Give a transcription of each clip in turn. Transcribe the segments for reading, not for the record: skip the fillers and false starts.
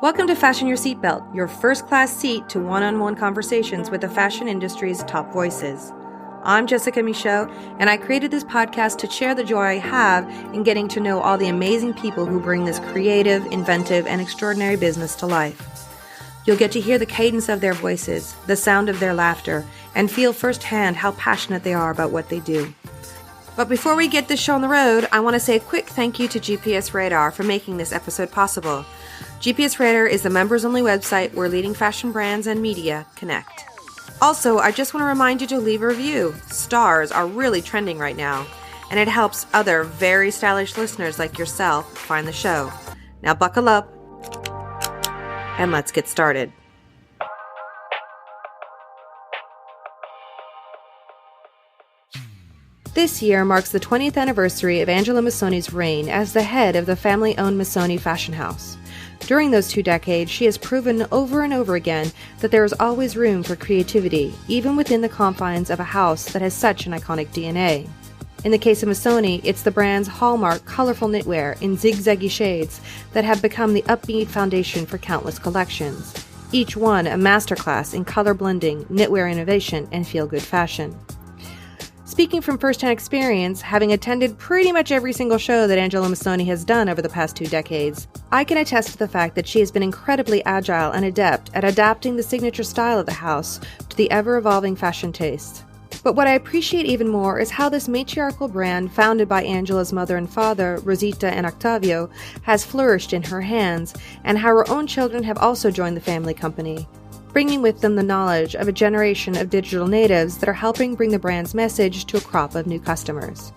Welcome to Fashion Your Seatbelt, your first-class seat to one-on-one conversations with the fashion industry's top voices. I'm Jessica Michaud, and I created this podcast to share the joy I have in getting to know all the amazing people who bring this creative, inventive, and extraordinary business to life. You'll get to hear the cadence of their voices, the sound of their laughter, and feel firsthand how passionate they are about what they do. But before we get this show on the road, I want to say a quick thank you to GPS Radar for making this episode possible. GPS Radar is the members-only website where leading fashion brands and media connect. Also, I just want to remind you to leave a review. Stars are really trending right now, and it helps other very stylish listeners like yourself find the show. Now buckle up, and let's get started. This year marks the 20th anniversary of Angela Missoni's reign as the head of the family-owned Missoni fashion house. During those 2 decades, she has proven over and over again that there is always room for creativity, even within the confines of a house that has such an iconic DNA. In the case of Missoni, it's the brand's hallmark colorful knitwear in zigzaggy shades that have become the upbeat foundation for countless collections, each one a masterclass in color blending, knitwear innovation, and feel-good fashion. Speaking from first-hand experience, having attended pretty much every single show that Angela Missoni has done over the past 2 decades, I can attest to the fact that she has been incredibly agile and adept at adapting the signature style of the house to the ever-evolving fashion tastes. But what I appreciate even more is how this matriarchal brand, founded by Angela's mother and father, Rosita and Ottavio, has flourished in her hands, and how her own children have also joined the family company, bringing with them the knowledge of a generation of digital natives that are helping bring the brand's message to a crop of new customers.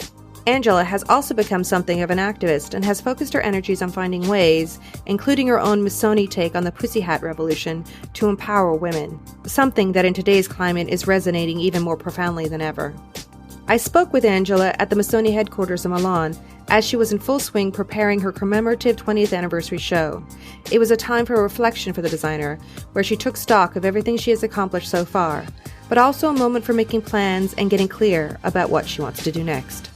Angela has also become something of an activist and has focused her energies on finding ways, including her own Missoni take on the pussy hat revolution, to empower women, something that in today's climate is resonating even more profoundly than ever. I spoke with Angela at the Missoni headquarters in Milan as she was in full swing preparing her commemorative 20th anniversary show. It was a time for reflection for the designer, where she took stock of everything she has accomplished so far, but also a moment for making plans and getting clear about what she wants to do next.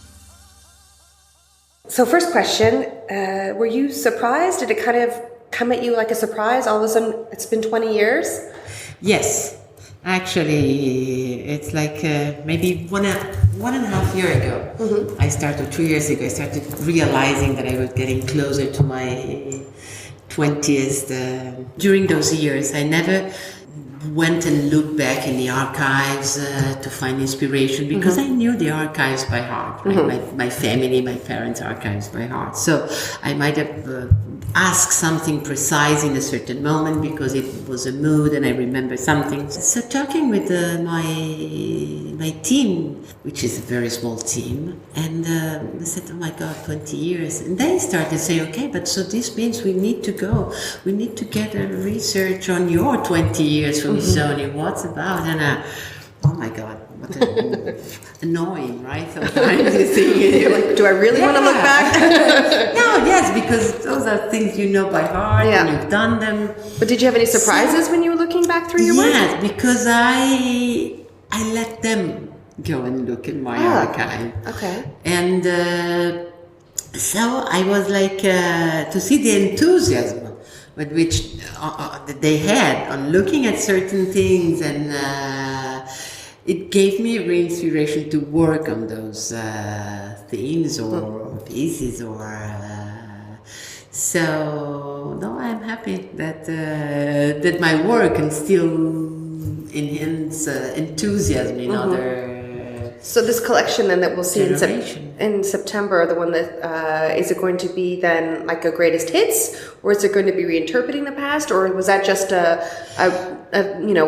So first question, were you surprised? Did it kind of come at you like a surprise? All of a sudden, it's been 20 years? Yes. Actually, it's like maybe one and a half year ago. Mm-hmm. I started 2 years ago. I started realizing that I was getting closer to my 20th. During those years, I never went and looked back in the archives to find inspiration because I knew the archives by heart, my family, my parents' archives by heart. So I might have asked something precise in a certain moment because it was a mood and I remember something. So talking with my team, which is a very small team, and I said, oh my God, 20 years. And they started saying, okay, but so this means we need to get a research on your 20 years from Missoni. What's about? And oh my God, what annoying, right? Sometimes you think, you're like, do I really want to look back? No, yes, because those are things you know by heart and you've done them. But did you have any surprises when you were looking back through your work? Yes, because I let them go and look in my archive. Okay. And so I was like, to see the enthusiasm with which they had on looking at certain things, and it gave me a real inspiration to work on those themes or pieces so no, I'm happy that my work can still enhance enthusiasm in other. So this collection then that we'll see in September, the one that is it going to be then like a greatest hits, or is it going to be reinterpreting the past, or was that just a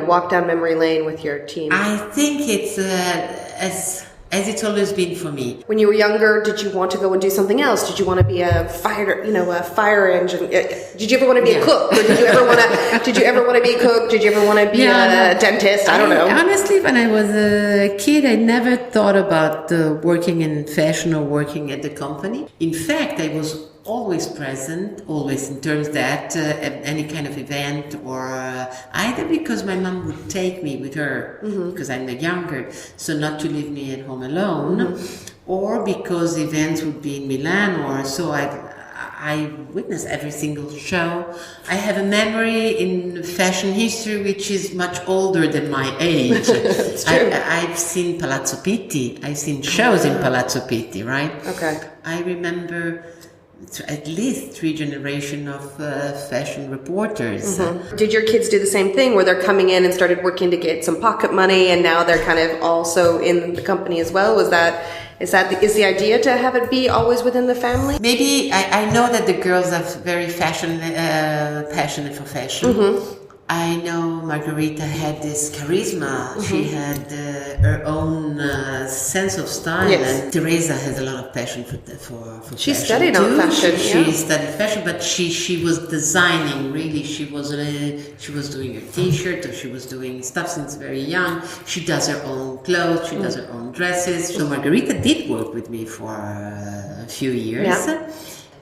walk down memory lane with your team? I think it's as it's always been for me. When you were younger, did you want to go and do something else? Did you want to be a fire engine? Did you ever want to be a cook? Or did you ever want to be a cook? Did you ever want to be a dentist? I don't know. Honestly, when I was a kid, I never thought about working in fashion or working at the company. In fact, I was always present, always in terms that at any kind of event, or either because my mom would take me with her because I'm the younger, so not to leave me at home alone, or because events would be in Milan, or so I witnessed every single show. I have a memory in fashion history which is much older than my age. I've seen Palazzo Pitti. I've seen shows in Palazzo Pitti, right? Okay. I remember at least 3 generations of fashion reporters. Did your kids do the same thing where they're coming in and started working to get some pocket money and now they're kind of also in the company as well? Is the idea to have it be always within the family? Maybe I know that the girls are very passionate for fashion. I know Margherita had this charisma. She had her own sense of style. Yes. And Teresa has a lot of passion for She fashion studied too. on fashion. She studied fashion, but she was designing. Really, she was doing her T-shirt, or she was doing stuff since very young. She does her own clothes. She does her own dresses. So Margherita did work with me for a few years. Yeah.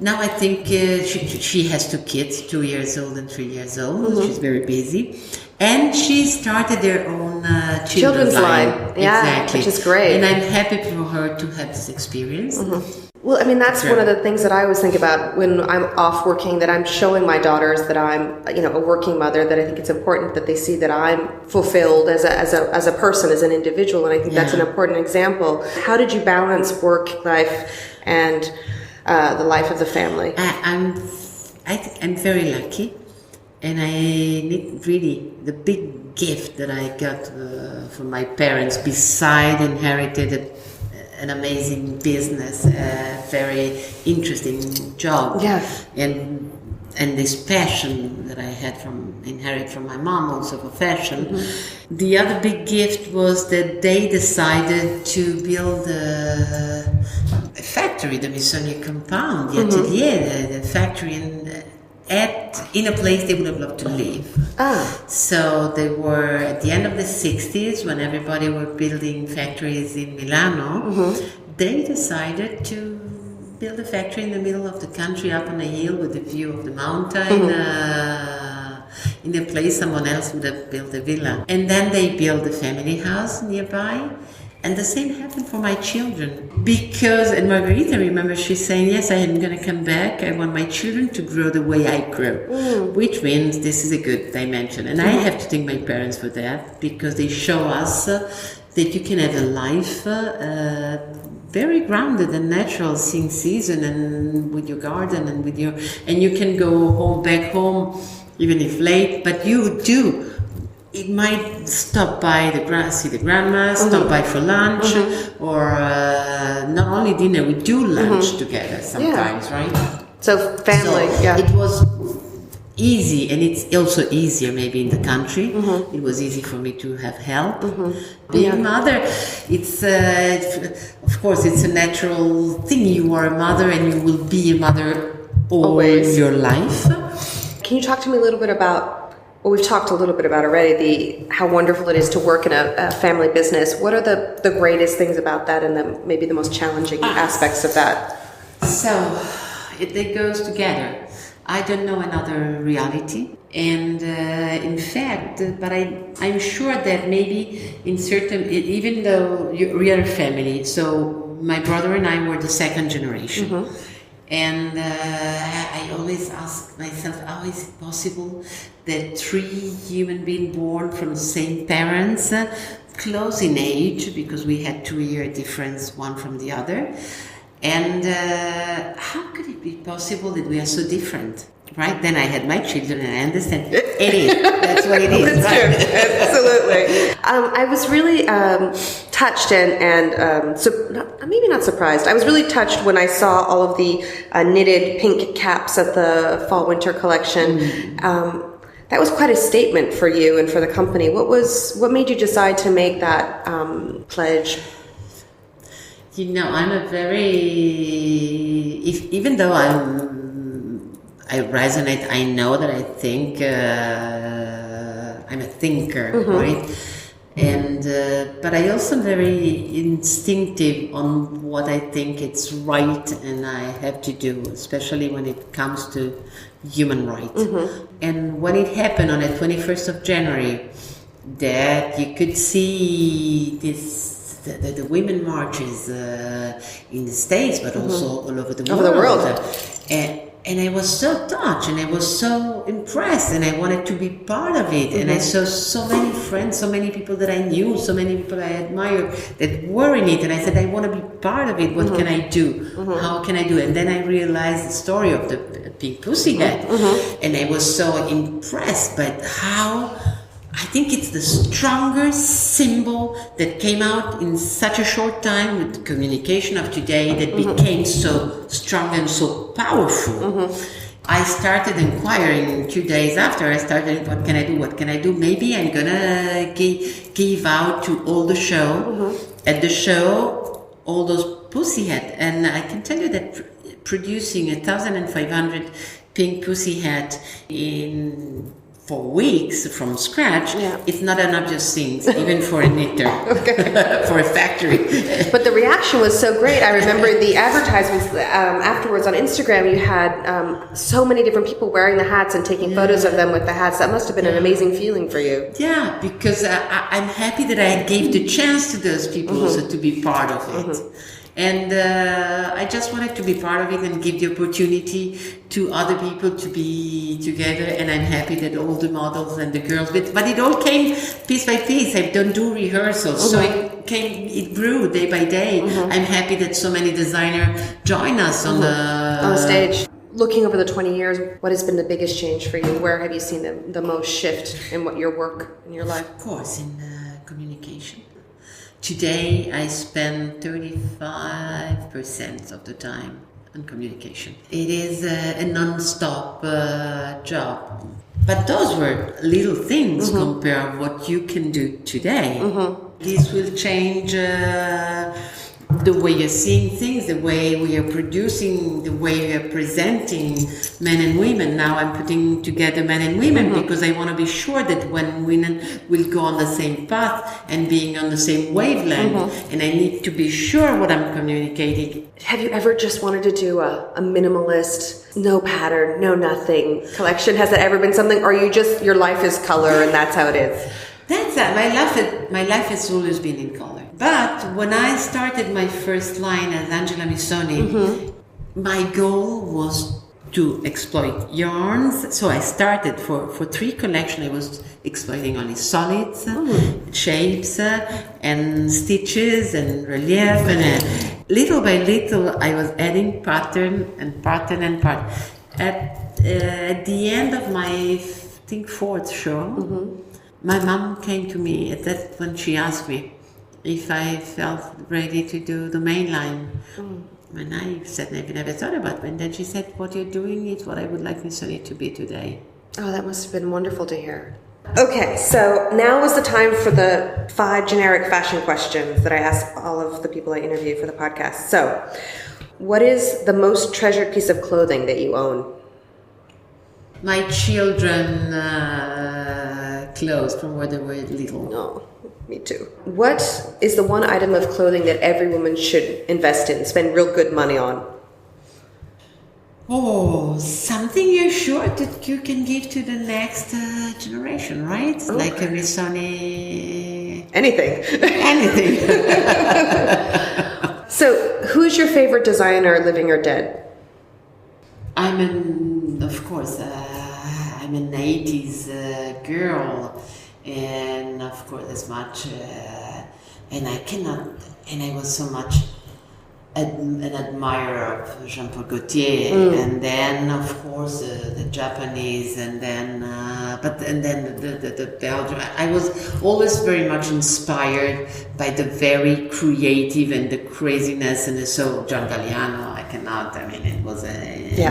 Now I think she has 2 kids, 2 years old and 3 years old. She's very busy. And she started their own children's line. Yeah, exactly. which is great. And I'm happy for her to have this experience. Well, I mean, that's one of the things that I always think about when I'm off working, that I'm showing my daughters that I'm, a working mother, that I think it's important that they see that I'm fulfilled as a person, as an individual. And I think that's an important example. How did you balance work life and the life of the family? I think I'm very lucky, and I need really the big gift that I got from my parents, beside inherited an amazing business, a very interesting job, and this passion that I had inherited from my mom also for fashion. The other big gift was that they decided to build a factory, the Missoni compound, the atelier, the factory in a place they would have loved to live. So they were at the end of the 60s, when everybody were building factories in Milano. They decided to build a factory in the middle of the country, up on a hill with a view of the mountain, in a place someone else would have built a villa. And then they built a family house nearby. And the same happened for my children. And Margherita, remember, she's saying, yes, I am going to come back. I want my children to grow the way I grew, which means this is a good dimension. And I have to thank my parents for that, because they show us that you can have a life very grounded and natural, in season, and with your garden, and you can go back home, even if late, but you do. It might stop by see the grandma, stop by for lunch, or not only dinner, we do lunch together sometimes, right? So family, It was easy, and it's also easier maybe in the country. It was easy for me to have help. Being a mother, it's of course it's a natural thing. You are a mother, and you will be a mother all your life. Can you talk to me a little bit about? Well, we've talked a little bit about already how wonderful it is to work in a family business. What are the greatest things about that, and maybe the most challenging aspects of that? So it goes together. I don't know another reality, and in fact, but I'm sure that maybe in certain, even though we are a family, so my brother and I were the 2nd generation. And I always ask myself, how is it possible that 3 human beings born from the same parents, close in age, because we had 2-year difference one from the other, and how could it be possible that we are so different? Right? Then I had my children, and I understand it is. That's what it is. That's true. Absolutely. I was really touched maybe not surprised. I was really touched when I saw all of the knitted pink caps at the fall-winter collection. That was quite a statement for you and for the company. What made you decide to make that pledge? I'm a very, even though I resonate, I know that I think, I'm a thinker, right? And, but I also very instinctive on what I think it's right and I have to do, especially when it comes to human rights. And when it happened on the 21st of January, that you could see the women marches in the States, but also all over the world. And I was so touched, and I was so impressed, and I wanted to be part of it. And I saw so many friends, so many people that I knew, so many people I admired that were in it. And I said, I want to be part of it. What can I do? How can I do it? And then I realized the story of the pink pussycat. And I was so impressed by how, I think it's the strongest symbol that came out in such a short time with the communication of today that became so strong and so powerful. I started inquiring 2 days after. I started, what can I do? What can I do? Maybe I'm gonna give out to all the show. At the show, all those pussycat. And I can tell you that producing 1,500 pink pussycat in 4 weeks from scratch, it's not an obvious thing, even for a knitter, for a factory. But the reaction was so great. I remember the advertisements afterwards on Instagram. You had so many different people wearing the hats and taking photos of them with the hats. That must have been an amazing feeling for you. Yeah, because I'm happy that I gave the chance to those people also to be part of it. And I just wanted to be part of it and give the opportunity to other people to be together. And I'm happy that all the models and the girls, but it all came piece by piece. I don't do rehearsals, so it grew day by day. I'm happy that so many designers join us on the stage. Looking over the 20 years, what has been the biggest change for you? Where have you seen the most shift in what your work in your life? Of course, in communication. Today, I spend 35% of the time on communication. It is a non-stop job. But those were little things compared to what you can do today. This will change the way you're seeing things, the way we are producing, the way we are presenting men and women. Now I'm putting together men and women because I want to be sure that when women will go on the same path and being on the same wavelength, and I need to be sure what I'm communicating. Have you ever just wanted to do a minimalist, no pattern, no nothing collection? Has that ever been something, or you just, your life is color and that's how it is? That's that. My life has always been in color. But when I started my first line as Angela Missoni, my goal was to exploit yarns. So I started for 3 collections. I was exploiting only solids, shapes, and stitches and relief. And little by little, I was adding pattern. At the end of my, I think, 4th show, my mom came to me at that when she asked me if I felt ready to do the main line. And I said, I've never thought about it. And then she said, what you're doing is what I would like Missoni to be today. Oh, that must have been wonderful to hear. Okay, so now is the time for the 5 generic fashion questions that I ask all of the people I interview for the podcast. So, what is the most treasured piece of clothing that you own? My children clothes from when they were little. Oh, me too. What is the one item of clothing that every woman should invest in, spend real good money on? Oh, something you're sure that you can give to the next generation, right? Okay. Like a Missoni... Anything. Anything. So, who's your favorite designer, living or dead? I'm an 80s girl, and of course as much, and I was so much an admirer of Jean-Paul Gaultier, and then of course the Japanese, and then the Belgian. I was always very much inspired by the very creative and the craziness, and so John Galliano, it was a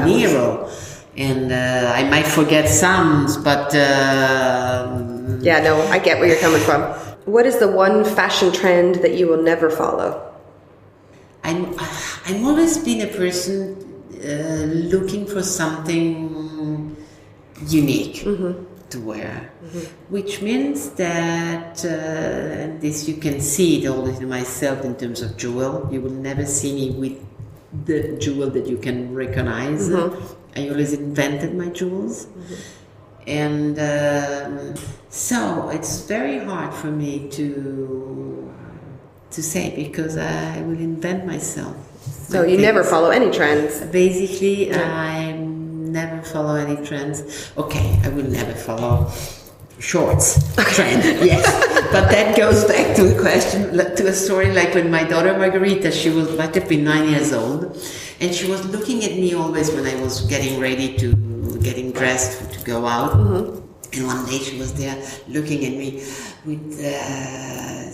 hero. And I might forget some, but... Yeah, no, I get where you're coming from. What is the one fashion trend that you will never follow? I'm always been a person looking for something unique to wear, which means that, and this you can see it always in myself in terms of jewel, you will never see me with the jewel that you can recognize. I always invented my jewels, and so it's very hard for me to say because I will invent myself. So you never follow any trends? Basically, I'm never follow any trends. Okay, I will never follow shorts trend, yes. But that goes back to the question, to a story like when my daughter Margarita, she might have been 9 years old, and she was looking at me always when I was getting dressed to go out. Mm-hmm. And one day she was there looking at me with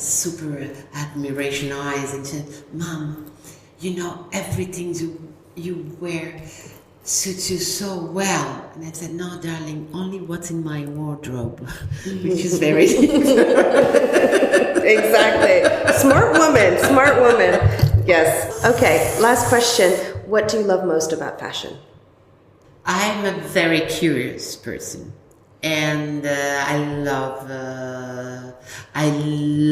super admiration eyes and said, "Mom, you know, everything you wear suits you so well." And I said, "No, darling, only what's in my wardrobe," which is very Exactly. Smart woman. Yes. Okay, last question. What do you love most about fashion? I'm a very curious person. And I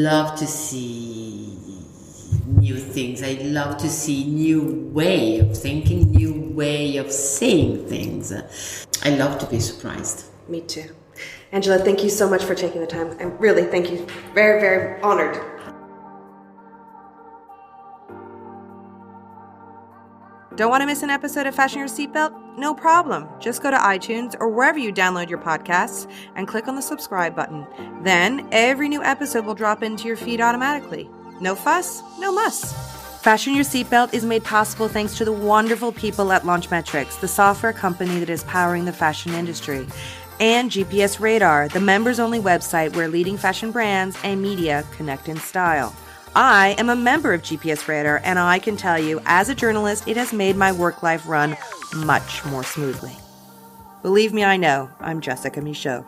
love to see new things. I love to see new way of thinking, new way of seeing things. I love to be surprised. Me too. Angela, thank you so much for taking the time. I really thank you. Very, very honored. Don't want to miss an episode of Fashion Your Seatbelt? No problem. Just go to iTunes or wherever you download your podcasts and click on the subscribe button. Then every new episode will drop into your feed automatically. No fuss, no muss. Fashion Your Seatbelt is made possible thanks to the wonderful people at Launchmetrics, the software company that is powering the fashion industry, and GPS Radar, the members-only website where leading fashion brands and media connect in style. I am a member of GPS Radar, and I can tell you, as a journalist, it has made my work life run much more smoothly. Believe me, I know. I'm Jessica Michaud.